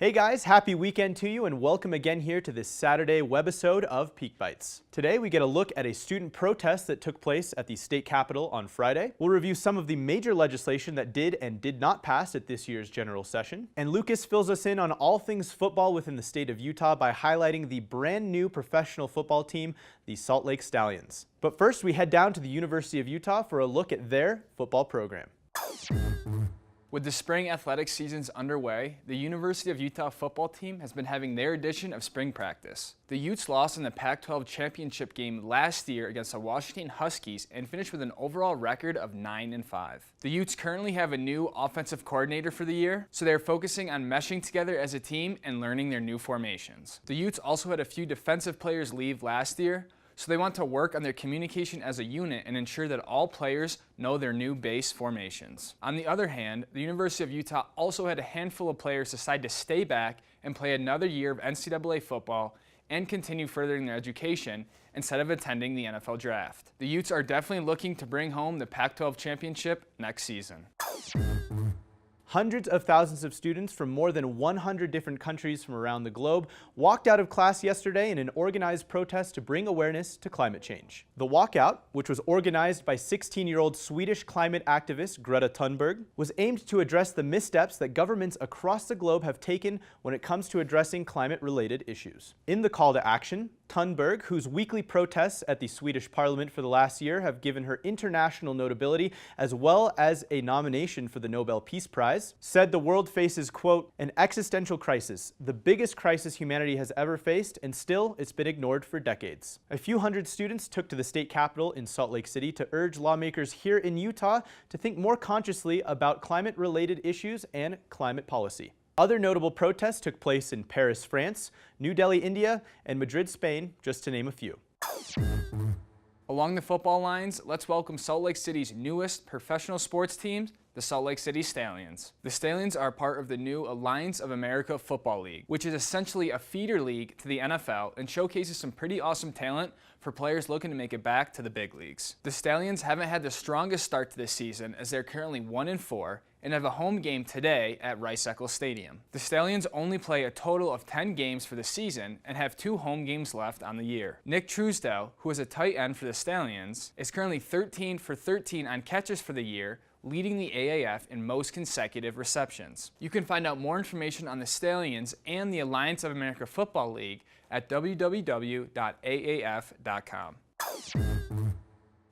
Hey guys, happy weekend to you and welcome again here to this Saturday webisode of Peak Bytes. Today we get a look at a student protest that took place at the state capitol on Friday. We'll review some of the major legislation that did and did not pass at this year's general session. And Lucas fills us in on all things football within the state of Utah by highlighting the brand new professional football team, the Salt Lake Stallions. But first we head down to the University of Utah for a look at their football program. With the spring athletics seasons underway, the University of Utah football team has been having their edition of spring practice. The Utes lost in the Pac-12 championship game last year against the Washington Huskies and finished with an overall record of 9-5. The Utes currently have a new offensive coordinator for the year, so they're focusing on meshing together as a team and learning their new formations. The Utes also had a few defensive players leave last year, so they want to work on their communication as a unit and ensure that all players know their new base formations. On the other hand, the University of Utah also had a handful of players decide to stay back and play another year of NCAA football and continue furthering their education instead of attending the NFL draft. The Utes are definitely looking to bring home the Pac-12 championship next season. Hundreds of thousands of students from more than 100 different countries from around the globe walked out of class yesterday in an organized protest to bring awareness to climate change. The walkout, which was organized by 16-year-old Swedish climate activist Greta Thunberg, was aimed to address the missteps that governments across the globe have taken when it comes to addressing climate-related issues. In the call to action, Thunberg, whose weekly protests at the Swedish parliament for the last year have given her international notability as well as a nomination for the Nobel Peace Prize, said the world faces, quote, an existential crisis, the biggest crisis humanity has ever faced, and still it's been ignored for decades. A few hundred students took to the state capitol in Salt Lake City to urge lawmakers here in Utah to think more consciously about climate-related issues and climate policy. Other notable protests took place in Paris, France, New Delhi, India, and Madrid, Spain, just to name a few. Along the football lines, let's welcome Salt Lake City's newest professional sports teams, the Salt Lake City Stallions. The Stallions are part of the new Alliance of America Football League, which is essentially a feeder league to the NFL and showcases some pretty awesome talent for players looking to make it back to the big leagues. The Stallions haven't had the strongest start to this season as they're currently 1-4 and have a home game today at Rice-Eccles Stadium. The Stallions only play a total of 10 games for the season and have 2 home games left on the year. Nick Truesdell, who is a tight end for the Stallions, is currently 13 for 13 on catches for the year, leading the AAF in most consecutive receptions. You can find out more information on the Stallions and the Alliance of America Football League at www.aaf.com.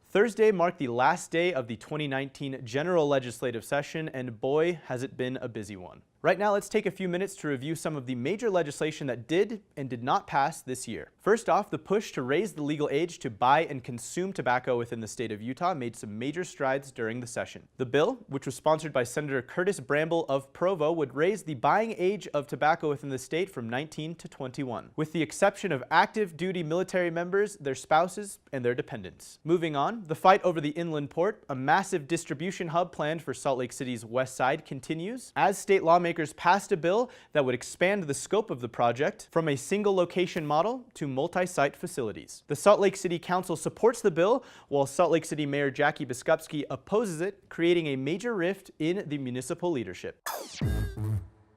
Thursday marked the last day of the 2019 general legislative session, and boy, has it been a busy one. Right now, let's take a few minutes to review some of the major legislation that did and did not pass this year. First off, the push to raise the legal age to buy and consume tobacco within the state of Utah made some major strides during the session. The bill, which was sponsored by Senator Curtis Bramble of Provo, would raise the buying age of tobacco within the state from 19 to 21, with the exception of active duty military members, their spouses, and their dependents. Moving on, the fight over the inland port, a massive distribution hub planned for Salt Lake City's west side, continues, as state lawmakers passed a bill that would expand the scope of the project from a single location model to multi-site facilities. The Salt Lake City Council supports the bill, while Salt Lake City Mayor Jackie Biskupski opposes it, creating a major rift in the municipal leadership.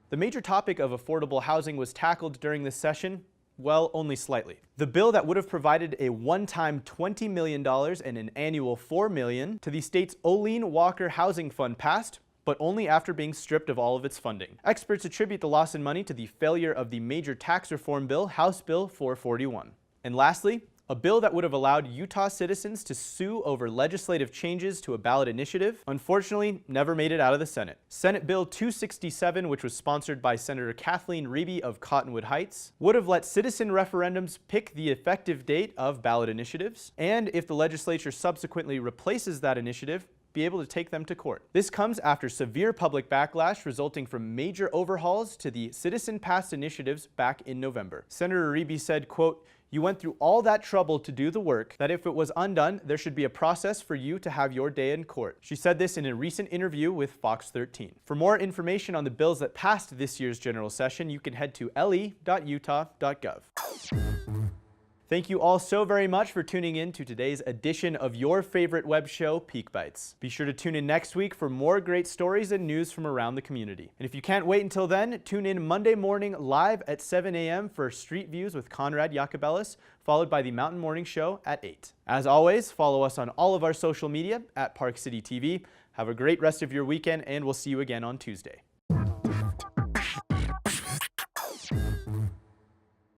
The major topic of affordable housing was tackled during this session. Well, only slightly. The bill that would have provided a one-time $20 million and an annual $4 million to the state's Olene Walker Housing Fund passed, but only after being stripped of all of its funding. Experts attribute the loss in money to the failure of the major tax reform bill, House Bill 441. And lastly, a bill that would have allowed Utah citizens to sue over legislative changes to a ballot initiative, unfortunately never made it out of the Senate. Senate Bill 267, which was sponsored by Senator Kathleen Reeby of Cottonwood Heights, would have let citizen referendums pick the effective date of ballot initiatives, and if the legislature subsequently replaces that initiative, be able to take them to court. This comes after severe public backlash resulting from major overhauls to the citizen-passed initiatives back in November. Senator Reeby said, quote, "You went through all that trouble to do the work, that if it was undone, there should be a process for you to have your day in court." She said this in a recent interview with Fox 13. For more information on the bills that passed this year's general session, you can head to le.utah.gov. Thank you all so very much for tuning in to today's edition of your favorite web show, Peak Bytes. Be sure to tune in next week for more great stories and news from around the community. And if you can't wait until then, tune in Monday morning live at 7 a.m. for Street Views with Conrad Jacobellis, followed by the Mountain Morning Show at 8. As always, follow us on all of our social media at Park City TV. Have a great rest of your weekend, and we'll see you again on Tuesday.